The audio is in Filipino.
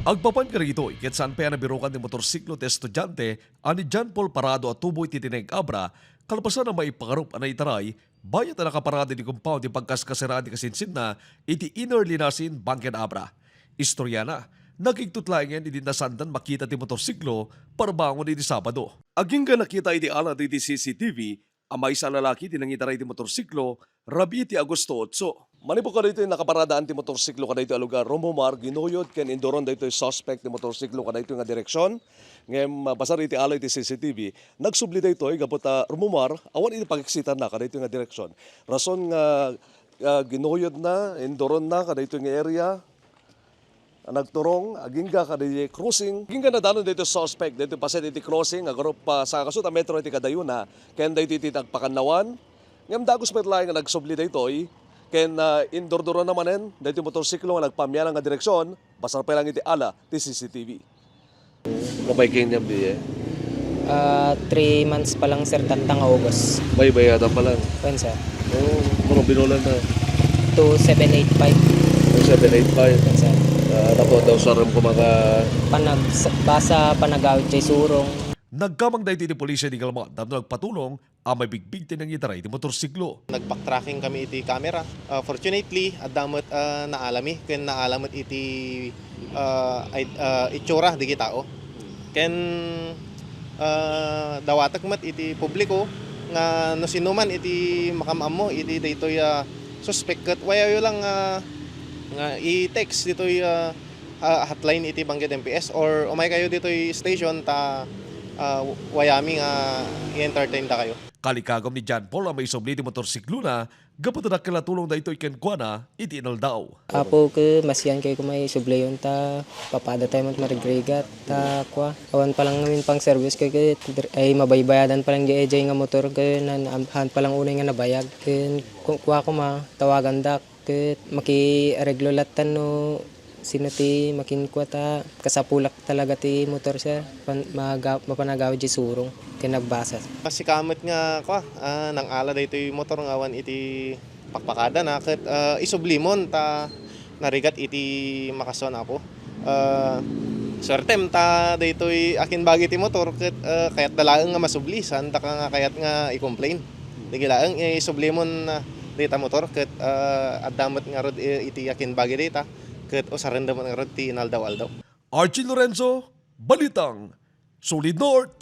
Agpapan ka rito, ikit saan pa yan nabirukan ni motorsiklo te estudyante, ani John Paul Parado at tuboy titineg abra, kalpasan na may pangarup anay taray, bayat na nakaparada di compound di pagkaskasiraan di kasinsin na, iti inner linasin bangken abra. Istorya na, nagigtutlaingen iti nasandan makita ti motorsiklo, parbangon iti Sabado. Aging ka nakita iti ala iti CCTV, amay sa lalaki tinangitaray iti motorsiklo, rabi iti Agosto 8. Manipo ka dito yung nakaparadaan ti motorsiklo kada ito alugar Romomar, ginuyod ken indoron dito yung suspect ti motorsiklo kada ito nga direksyon. Ngem basar iti alay ti CCTV, nagsubli dito yung gabot Romomar, awan iti pagiksitan na kada ito nga direksyon. Rason nga ginuyod na, indoron na kada ito nga area, nagturong, agingga kada iti crossing. Agingga na danon dito suspect, dito paset iti crossing, agarup pa sa kasut metro iti kadayuna, ken dito iti tagpakanlawan. Ngem dagos metlaing nga nagsubli dito ken indordoro namanen dahito motorsiklo nga nagpamya nga direksyon basar pa lang iti ala ti CCTV. Mabay kayo niya biye? 3 months pa lang sir, tantang August. May bayada pa lang. Kwan sir? Oo, muro binulan na. 2785. 785. Kwan sir? Napo daw sa ram ko mga... Basa panagawid jay surong. Nagkamang dahito iti polisya di Galma, dahil nagpatulong ang may bigbig tinang itaray iti motorsiklo. Nag-backtracking kami iti camera. Fortunately, adamot naalami. Ken naalamot iti itsura di tao. Ken dawatak mat iti publiko nga no sinuman iti makamamo iti daytoy suspect ket wayayo lang nga i-text ditoy hotline iti Bangged MPS or umay kayo ditoy station ta wayami nga i-entertain ta kayo. Kalikagom ni John Paul ang may subli ti motorsiklo na, gapot na kilatulong da ito ikenkwana, iti inaldaw. Apo ke masyan kayo kumay sublayon ta papada tayo mat marigregat ta kwa. Awan pa lang namin pang service kay ay mabaybayadan pa lang di ejay nga motor kay han pa lang unay nga nabayag ken kwa ko tawagan dak ket maki-areglo latan no sino ti makinkwa ta kasapulak talaga ti motor sir mapanagawid di surong kinagbasa. Kasi kamot nga nang ala daytoy motor nga awan iti pakpakada na ket isublimon ta narigat iti makason apo. Swertem ta daytoy akin bagi ti motor ket kayat dalaeng nga masublisan ta nga kayat nga i-complain. Digilaeng isublimon data motor ket addamot nga rod iti akin bagi data ket usarenda man nga rod ti inaldaw-aldaw. Archie Lorenzo, Balitang, Solid North.